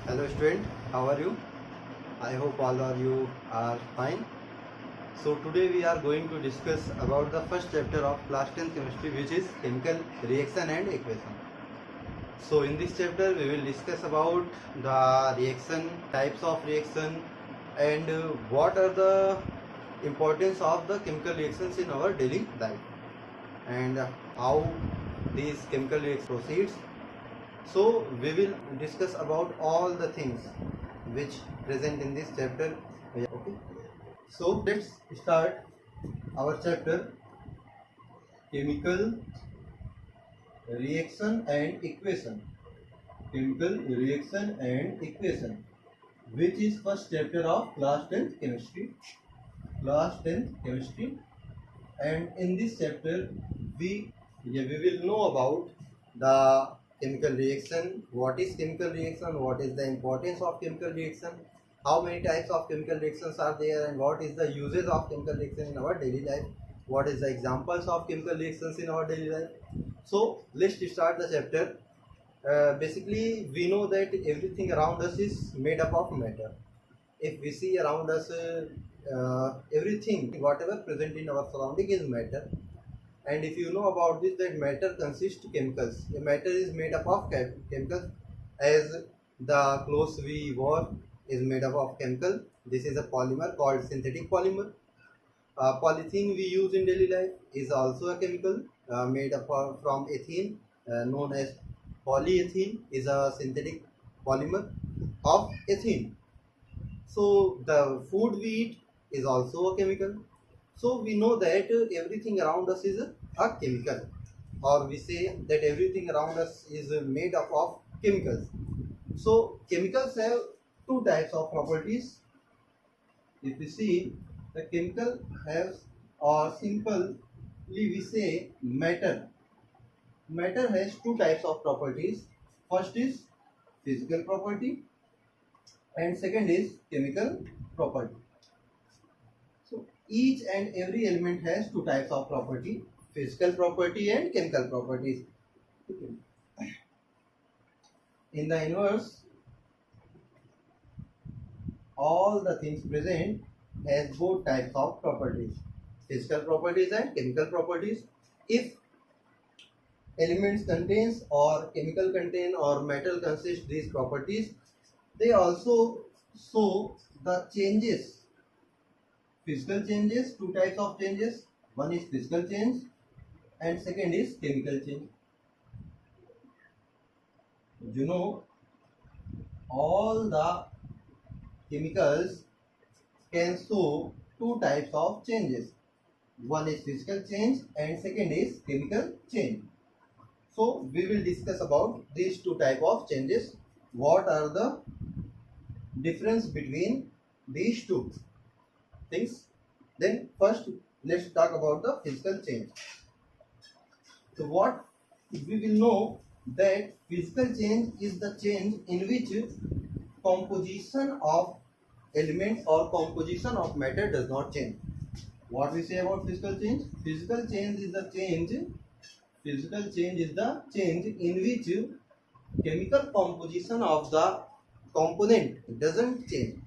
Hello student, how are you? I hope all of you are fine. So today we are going to discuss about the first chapter of class 10 chemistry, which is chemical reaction and equation. So in this chapter we will discuss about the reaction, types of reaction, and what are the importance of the chemical reactions in our daily life, and how these chemical reactions proceeds. So we will discuss about all the things which present in this chapter. Okay. So let's start our chapter, chemical reaction and equation. Chemical reaction and equation, which is first chapter of class 10th chemistry. Class 10th chemistry, and in this chapter we will know about the chemical reaction, what is chemical reaction, what is the importance of chemical reaction, how many types of chemical reactions are there, and what is the uses of chemical reaction in our daily life, what is the examples of chemical reactions in our daily life. So let's start the chapter. Basically we know that everything around us is made up of matter. If we see around us, everything whatever present in our surrounding is matter. And if you know about this, that matter consists chemicals. A matter is made up of chemicals, as the clothes we wore is made up of chemical. This is a polymer called synthetic polymer. Polythene we use in daily life is also a chemical, made up from ethene, known as polyethylene, is a synthetic polymer of ethene. So the food we eat is also a chemical. So we know that everything around us is a chemical, or we say that everything around us is made up of chemicals. So chemicals have two types of properties. If we see, the chemical has, or simply we say matter. Matter has two types of properties. First is physical property, and second is chemical property. So each and every element has two types of property: physical property and chemical properties. In the universe, all the things present has both types of properties, physical properties and chemical properties. If elements contains, or chemical contain, or metal consist these properties, they also show the changes, physical changes. Two types of changes: one is physical change and second is chemical change. You know, all the chemicals can show two types of changes: one is physical change and second is chemical change. So we will discuss about these two type of changes. What are the difference between these two things? Then first let's talk about the physical change. So what we will know, that physical change is the change in which composition of elements or composition of matter does not change. What we say about physical change? Physical change is the change. Physical change is the change in which chemical composition of the component doesn't change.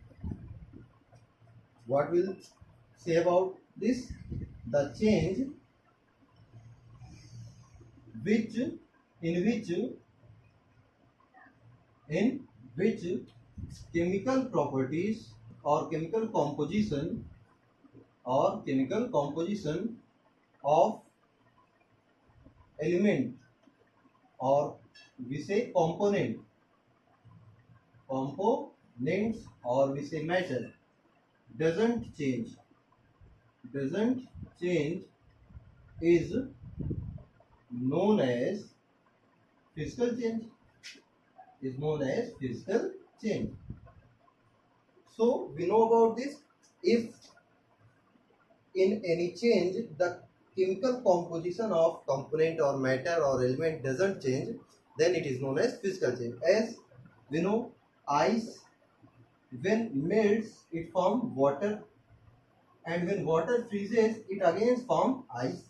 What we'll say about this? The change which in which chemical properties or chemical composition of element, or we say components, or we say matter, doesn't change is known as physical change. So we know about this. If in any change the chemical composition of component or matter or element doesn't change, then it is known as physical change. As we know, ice, when melts it forms water, and when water freezes it again forms ice.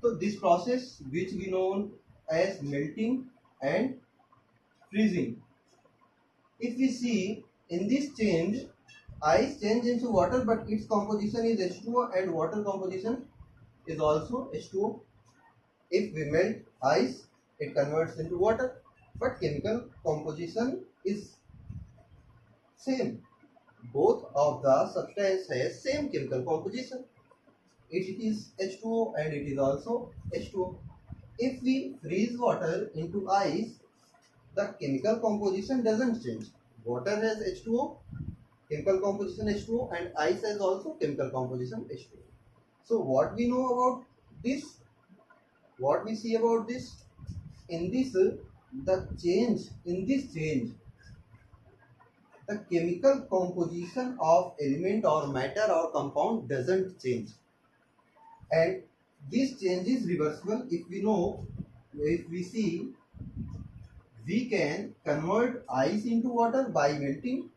So this process, which we know as melting and freezing, If we see in this change, ice change into water, but its composition is H2O and water composition is also H2O. If we melt ice, it converts into water, but chemical composition is same. Both of the substance has same chemical composition. It is H2O and it is also H2O. If we freeze water into ice, the chemical composition doesn't change. Water has H2O, chemical composition H2O, and ice has also chemical composition H2O. So what we know about this, what we see about this, in this the change, in this change, the chemical composition of element or matter or compound doesn't change, and this change is reversible. If we know, if we see, we can convert ice into water by melting.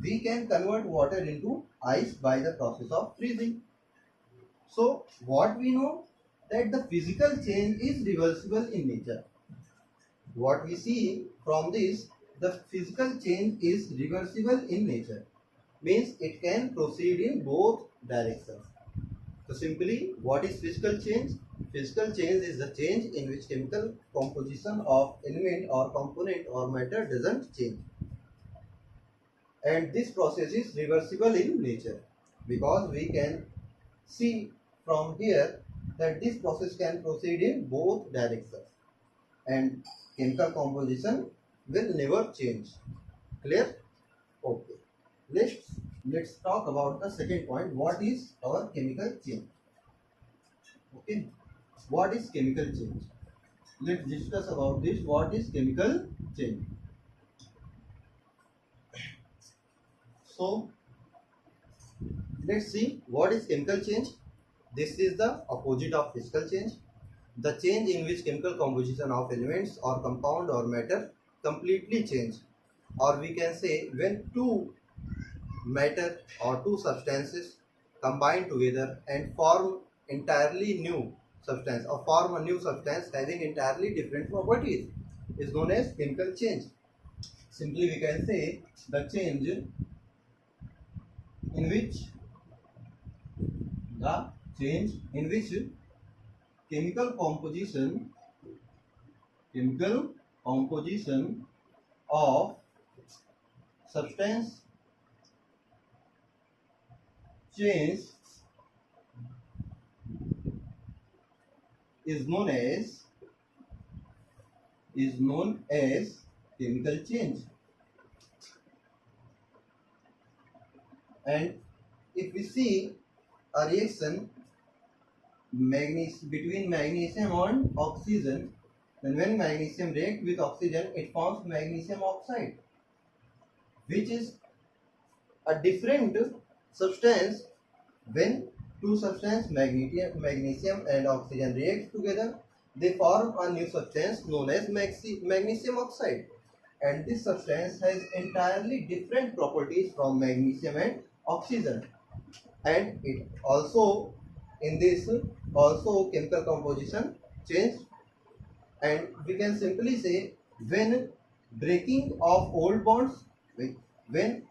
We can convert water into ice by the process of freezing. So what we know, that the physical change is reversible in nature. What we see from this, the physical change is reversible in nature, means it can proceed in both directions. So simply, what is physical change? Physical change is the change in which chemical composition of element or component or matter doesn't change. And this process is reversible in nature, because we can see from here that this process can proceed in both directions and chemical composition will never change. Clear? Okay. Let's talk about the second point. What is our chemical change? Okay. What is chemical change? Let's discuss about this. What is chemical change? So let's see what is chemical change. This is the opposite of physical change. The change in which chemical composition of elements or compound or matter completely change, or we can say when two matter or two substances combine together and form entirely new substance or form a new substance having entirely different properties is known as chemical change. Simply we can say the change in which chemical composition of substance change is known as chemical change. And if we see a reaction between magnesium and oxygen, then when magnesium reacts with oxygen, it forms magnesium oxide, which is a different substance. When two substances, magnesium and oxygen, react together, they form a new substance known as magnesium oxide, and this substance has entirely different properties from magnesium and oxygen. And it also, in this also chemical composition change, and we can simply say when breaking of old bonds, when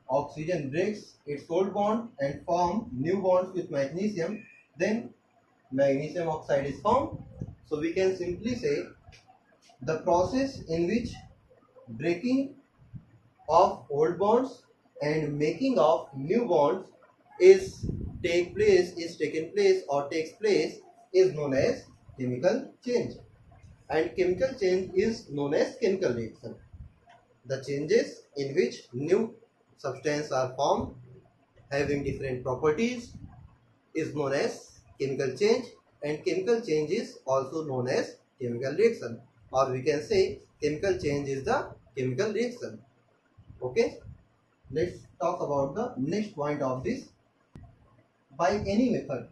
oxygen breaks its old bond and form new bonds with magnesium, then magnesium oxide is formed. So we can simply say the process in which breaking of old bonds and making of new bonds takes place is known as chemical change. And chemical change is known as chemical reaction. The changes in which new substances are formed having different properties is known as chemical change, and chemical change is also known as chemical reaction, or we can say chemical change is the chemical reaction. Okay, let's talk about the next point of this. By any method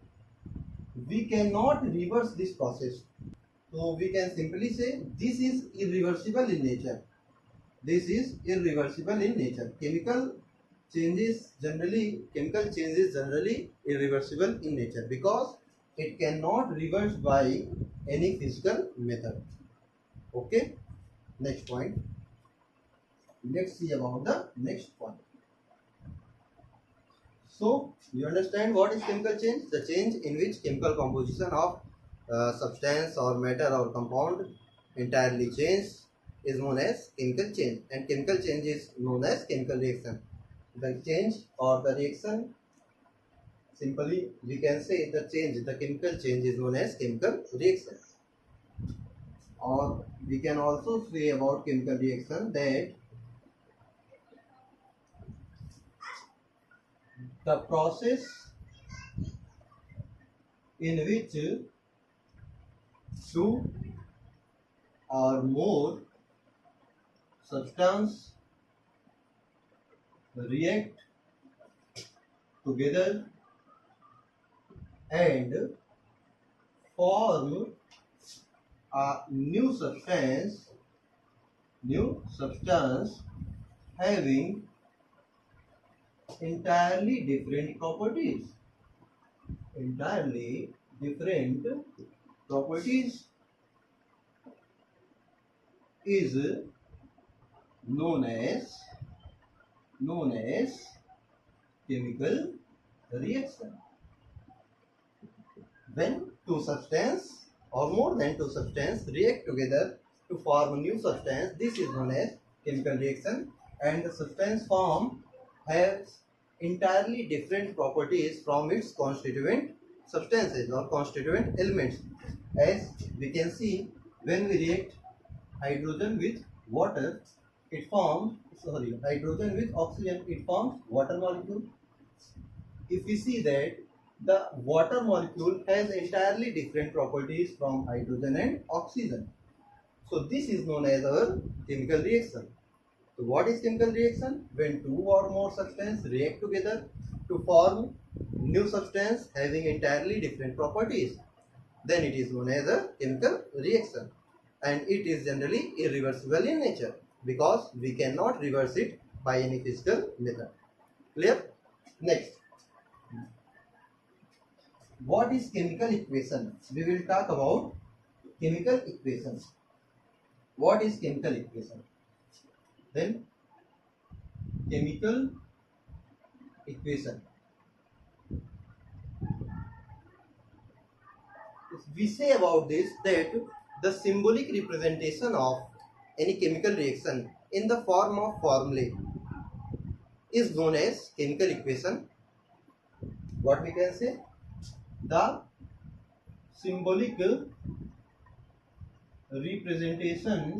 we cannot reverse this process, so we can simply say this is irreversible in nature. This is irreversible in nature. Chemical change is generally irreversible in nature because it cannot reverse by any physical method. Okay, next point. let's see about the next one. So you understand what is chemical change? The change in which chemical composition of substance or matter or compound entirely change is known as chemical change, and chemical change is known as chemical reaction. The change or the reaction, simply we can say the change, the chemical change is known as chemical reaction. Or we can also say about chemical reaction that the process in which two or more substance react together and form a new substance having entirely different properties. Entirely different properties is known as chemical reaction. When two substances or more than two substances react together to form a new substance, this is known as chemical reaction, and the substance form has entirely different properties from its constituent substances or constituent elements. As we can see, when we react hydrogen with water, it forms hydrogen with oxygen, it forms water molecule. If we see that the water molecule has entirely different properties from hydrogen and oxygen, so this is known as our chemical reaction. So what is chemical reaction? When two or more substances react together to form new substance having entirely different properties, then it is known as a chemical reaction, and it is generally irreversible in nature because we cannot reverse it by any physical method. Clear? Next, what is chemical equation? We will talk about chemical equations. What is chemical equation? Then chemical equation. We say about this that the symbolic representation of any chemical reaction in the form of formulae is known as chemical equation. What we can say? The symbolic representation of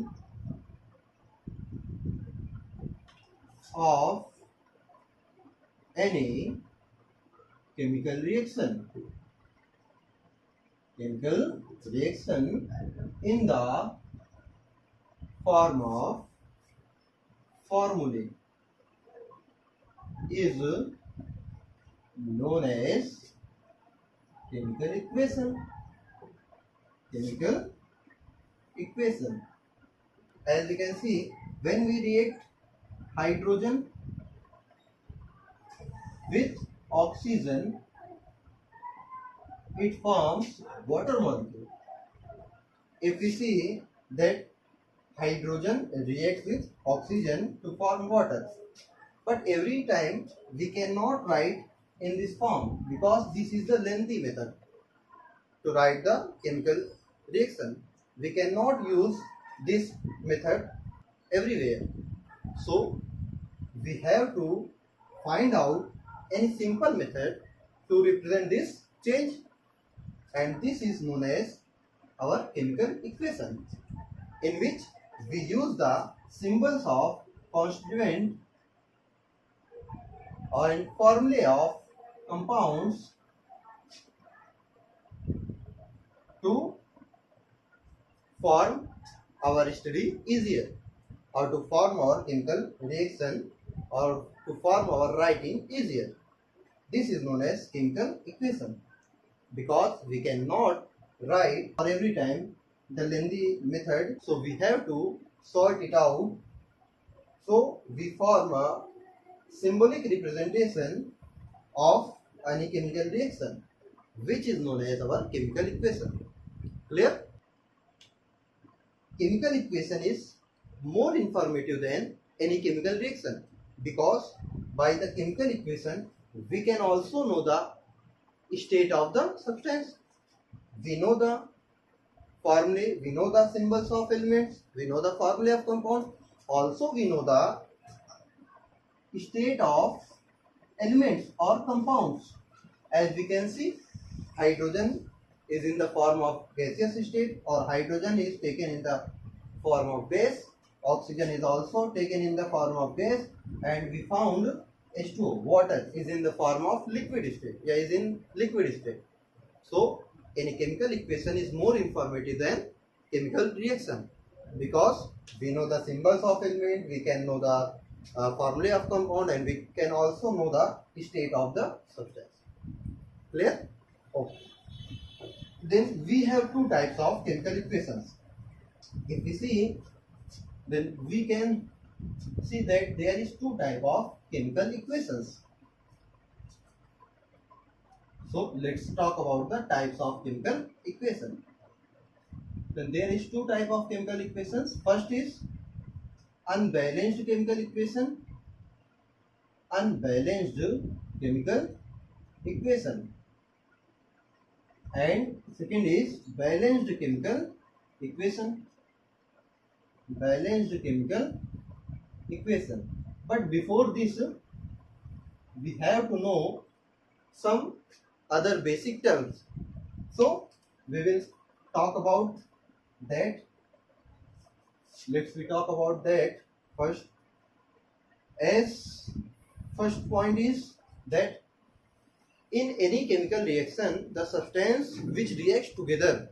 any chemical reaction in the form of formulae is known as chemical equation. Chemical equation. As we can see, when we react hydrogen with oxygen, it forms water molecule. If we see that hydrogen reacts with oxygen to form water, but every time we cannot write in this form because this is the lengthy method to write the chemical reaction. We cannot use this method everywhere. So we have to find out any simple method to represent this change, and this is known as our chemical equation, in which we use the symbols of constituent or formulae of compounds to form our study easier, or to form our chemical reaction, or to form our writing easier. This is known as chemical equation, because we cannot write for every time the lengthy method, so we have to sort it out. So we form a symbolic representation of any chemical reaction, which is known as our chemical equation. Clear? Chemical equation is more informative than any chemical reaction, because by the chemical equation we can also know the state of the substance. We know the formulae, we know the symbols of elements, we know the formulae of compound. Also we know the state of elements or compounds. As we can see, hydrogen is in the form of gaseous state, or hydrogen is taken in the form of gas. Oxygen is also taken in the form of gas, and we found H2O, water, is in the form of liquid state. Yeah, is in liquid state. So any chemical equation is more informative than chemical reaction, because we know the symbols of element, we can know the formulae of compound, and we can also know the state of the substance. Clear? Okay. Then we have two types of chemical equations. If we see, then we can see that there is two types of chemical equations. So let's talk about the types of chemical equation. Then there is two types of chemical equations. First is unbalanced chemical equation. Unbalanced chemical equation. And second is balanced chemical equation. Balanced chemical equation. But before this, we have to know some other basic terms. So we will talk about that. Let's we talk about that first. As first point is that in any chemical reaction, the substance which reacts together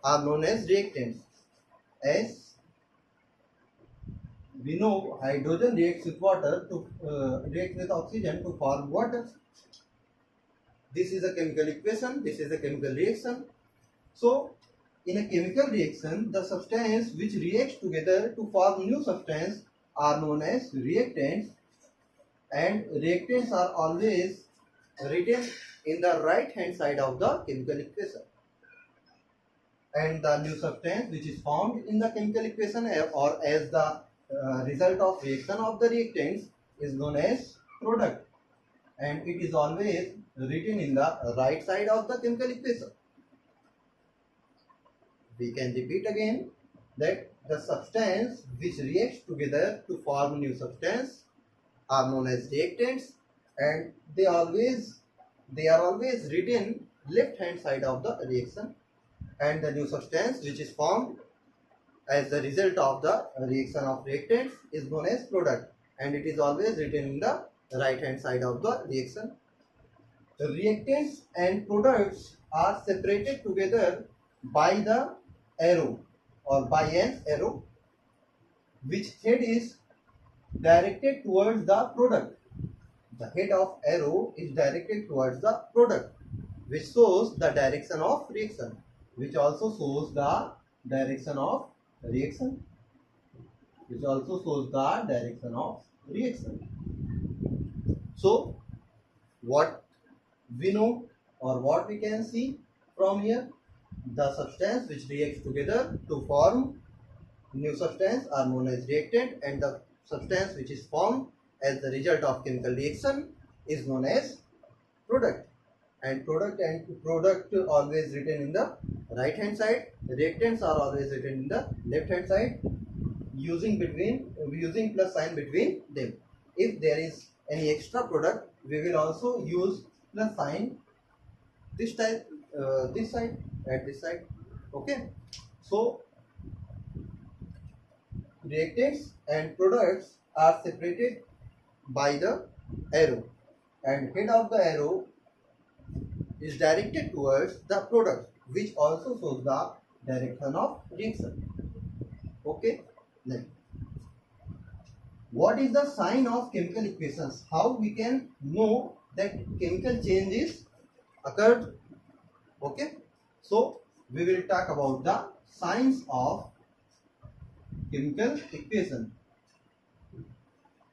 are known as reactants. As we know, hydrogen reacts with water to react with oxygen to form water. This is a chemical equation. This is a chemical reaction. So in a chemical reaction, the substance which reacts together to form new substance are known as reactants, and reactants are always written in the right hand side of the chemical equation. And the new substance which is formed in the chemical equation or as the result of reaction of the reactants is known as product, and it is always written in the right side of the chemical equation. We can repeat again that the substance which reacts together to form new substance are known as reactants, and they are always written left hand side of the reaction, and the new substance which is formed as the result of the reaction of reactants is known as product, and it is always written in the right hand side of the reaction. The reactants and products are separated together by the arrow or by an arrow, which head is directed towards the product. The head of arrow is directed towards the product, which shows the direction of reaction, which also shows the direction of reaction, which also shows the direction of reaction. So what we know or what we can see from here, the substance which reacts together to form new substance are known as reactant, and the substance which is formed as the result of chemical reaction is known as product. And product always written in the right hand side, reactants are always written in the left hand side, using plus sign between them. If there is any extra product, we will also use plus sign this side at this side. Okay, so reactants and products are separated by the arrow, and head of the arrow is directed towards the product, which also shows the direction of reaction. Okay, then what is the sign of chemical equations? How we can know that chemical change is occurred? Okay, so we will talk about the signs of chemical equation.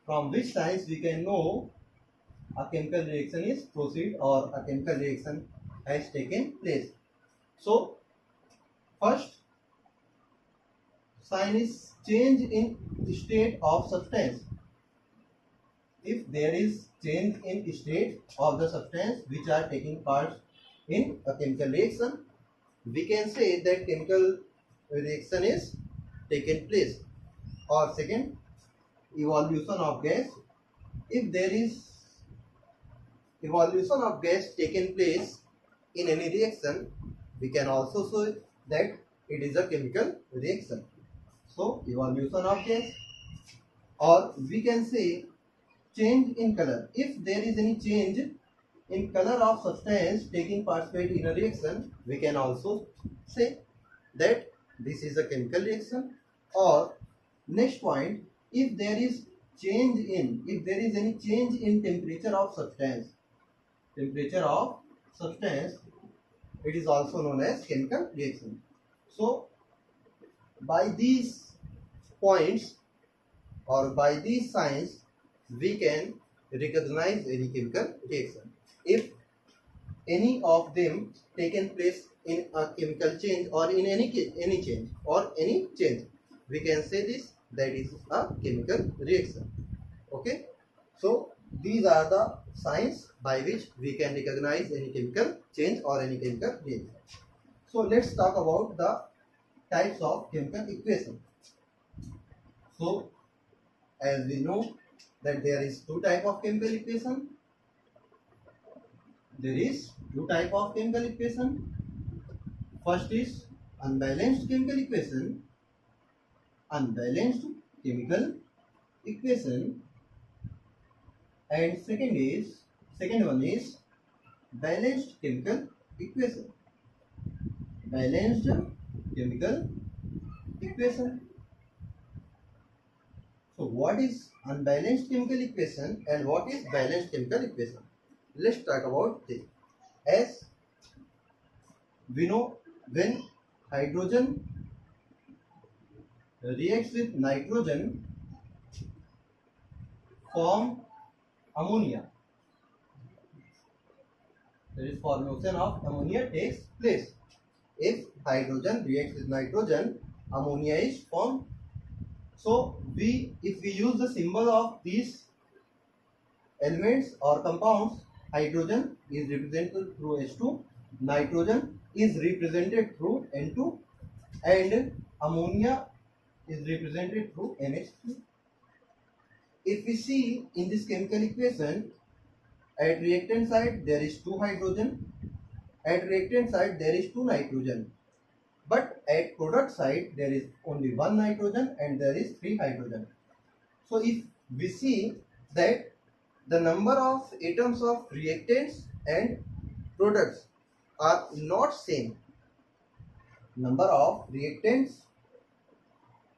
From which signs we can know a chemical reaction is proceed or a chemical reaction has taken place. So first sign is change in state of substance. if there is change in state of the substance which are taking part in a chemical reaction, we can say that chemical reaction is taken place. Or second, evolution of gas. If there is evolution of gas taken place in any reaction, we can also say that it is a chemical reaction. So evolution of gas, or we can say change in color. If there is any change in color of substance taking participate in a reaction, we can also say that this is a chemical reaction. Or next point, if there is if there is any change in temperature of substance, it is also known as chemical reaction. So by these points or by these signs, we can recognize any chemical reaction. If any of them taken place in a chemical change or in any change or any change, we can say this, that is a chemical reaction. Okay, so these are the signs by which we can recognize any chemical change or any chemical reaction. So let's talk about the types of chemical equation. So as we know that there is two type of chemical equation. First is unbalanced chemical equation. And second one is balanced chemical equation. So what is unbalanced chemical equation and what is balanced chemical equation? Let's talk about this. As we know, when hydrogen reacts with nitrogen, form ammonia. There is formation of ammonia takes place. If hydrogen reacts with nitrogen, ammonia is formed. So if we use the symbol of these elements or compounds, hydrogen is represented through H2, nitrogen is represented through N2, and ammonia is represented through NH3. If we see in this chemical equation, at reactant side there is 2 hydrogen, at reactant side there is 2 nitrogen, but at product side there is only 1 nitrogen and there is 3 hydrogen. So if we see that the number of atoms of reactants and products are not same, number of reactants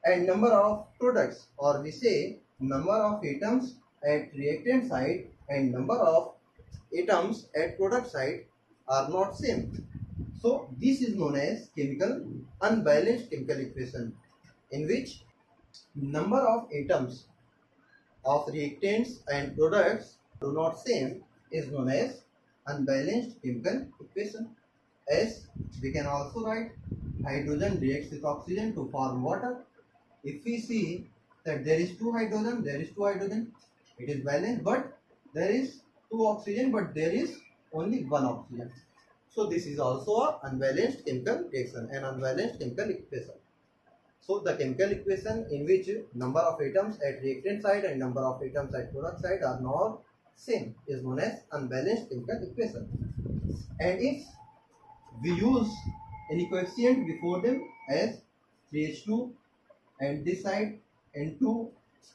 and number of products, or we say number of atoms at reactant side and number of atoms at product side are not same. So this is known as unbalanced chemical equation, in which number of atoms of reactants and products do not same is known as unbalanced chemical equation. As we can also write, hydrogen reacts with oxygen to form water. If we see that there is 2 hydrogen, it is balanced, but there is 2 oxygen, but there is only 1 oxygen. So this is also an unbalanced chemical reaction, an unbalanced chemical equation. So the chemical equation in which number of atoms at reactant side and number of atoms at product side are not same is known as unbalanced chemical equation. And if we use any coefficient before them as 3H2 and this side N2,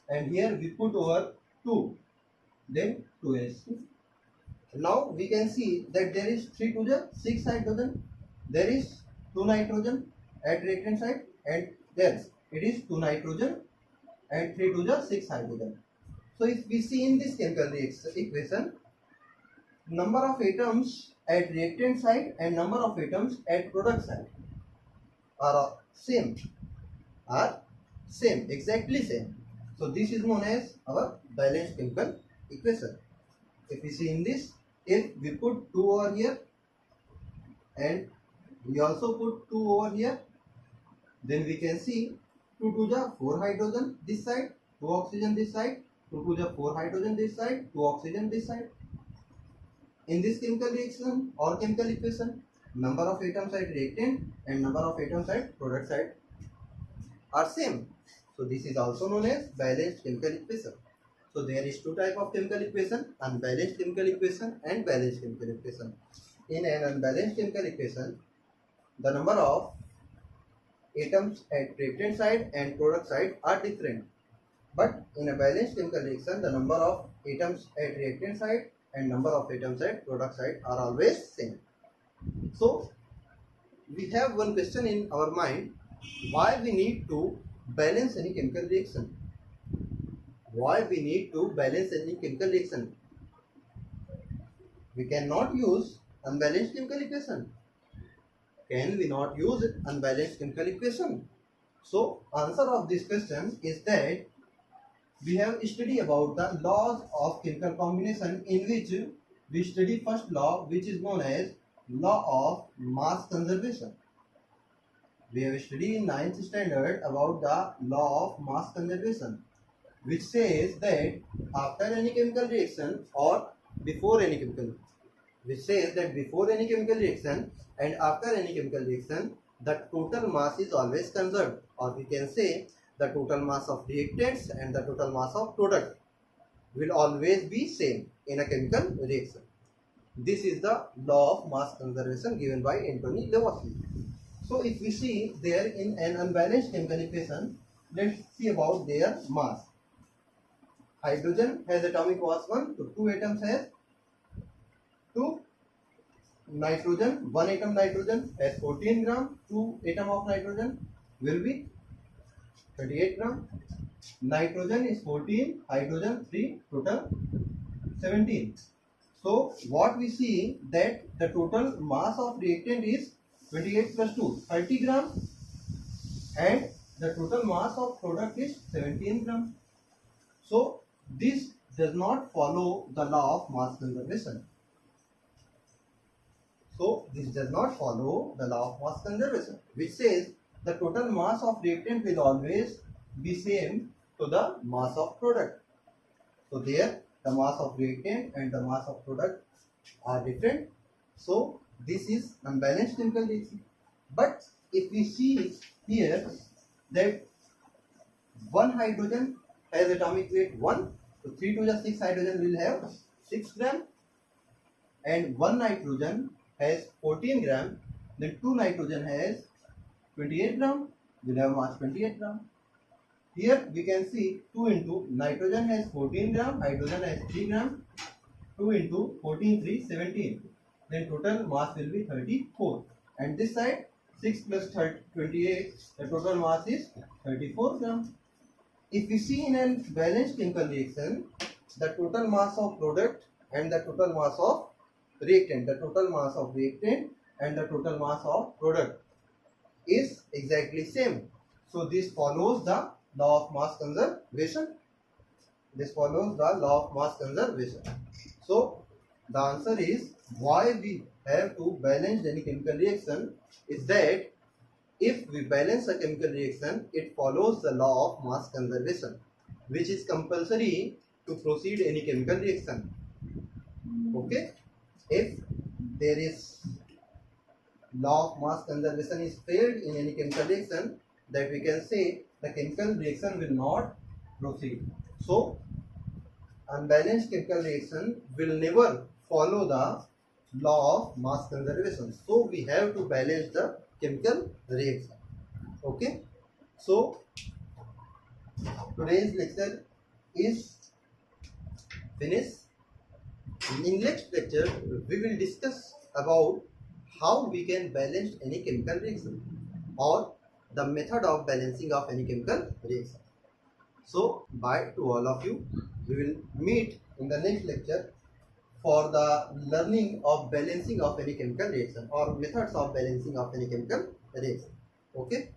and here we put over 2, then 2H2. Now we can see that there is 3 to the 6 hydrogen, there is 2 nitrogen at reactant side, and there it is 2 nitrogen and 3 to the 6 hydrogen. So if we see in this chemical equation, number of atoms at reactant side and number of atoms at product side are same, exactly same. So this is known as our balanced chemical equation. If we see in this, if we put 2 over here and we also put 2 over here, then we can see 2 to the 4 hydrogen this side, 2 oxygen this side, 2 to the 4 hydrogen this side, 2 oxygen this side. In this chemical reaction or chemical equation, number of atoms at reactant and number of atoms at product side are same. So this is also known as balanced chemical equation. So there is two type of chemical equation, unbalanced chemical equation and balanced chemical equation. In an unbalanced chemical equation, the number of atoms at reactant side and product side are different. But in a balanced chemical reaction, the number of atoms at reactant side and number of atoms at product side are always same. So we have one question in our mind, why we need to balance any chemical reaction? Why we need to balance any chemical reaction? We cannot use unbalanced chemical equation. Can we not use unbalanced chemical equation? So answer of this question is that we have studied about the laws of chemical combination, in which we study first law, which is known as law of mass conservation. We have studied in 9th standard about the law of mass conservation, which says that after any chemical reaction or before any chemical, which says that before any chemical reaction and after any chemical reaction, the total mass is always conserved, or we can say the total mass of reactants and the total mass of product will always be same in a chemical reaction. This is the law of mass conservation given by Anthony Lavoisier. So if we see there in an unbalanced chemical equation, let's see about their mass. Hydrogen has atomic mass 1, so 2 atoms has 2. Nitrogen, 1 atom nitrogen has 14 gram, 2 atom of nitrogen will be 38 gram. Nitrogen is 14, hydrogen 3, total 17. So what we see that the total mass of reactant is 28 plus 2, 30 gram, and the total mass of product is 17 gram. So this does not follow the law of mass conservation. So this does not follow the law of mass conservation, which says the total mass of reactant will always be same to the mass of product. So there the mass of reactant and the mass of product are different. So this is unbalanced chemical reaction. But if we see here that one hydrogen has atomic weight 1, so 3 to the 6 hydrogen will have 6 gram, and one nitrogen has 14 gram, then 2 nitrogen has 28 gram, will have mass 28 gram. Here we can see 2 into nitrogen has 14 gram, hydrogen has 3 gram, 2 into 14, 3, 17. Then total mass will be 34. And this side 6 plus 28, the total mass is 34 gram. If we see in a balanced chemical reaction, the total mass of product and the total mass of reactant, the total mass of reactant and the total mass of product is exactly same. So this follows the law of mass conservation. This follows the law of mass conservation. So the answer is why we have to balance any chemical reaction is that if we balance a chemical reaction, it follows the law of mass conservation, which is compulsory to proceed any chemical reaction. Okay, if there is law of mass conservation is failed in any chemical reaction, that we can say the chemical reaction will not proceed. So unbalanced chemical reaction will never follow the law of mass conservation. So we have to balance the chemical reaction. Okay, so today's lecture is finished. In next lecture we will discuss about how we can balance any chemical reaction or the method of balancing of any chemical reaction. So bye to all of you. We will meet in the next lecture for the learning of balancing of any chemical reaction or methods of balancing of any chemical reaction. Okay.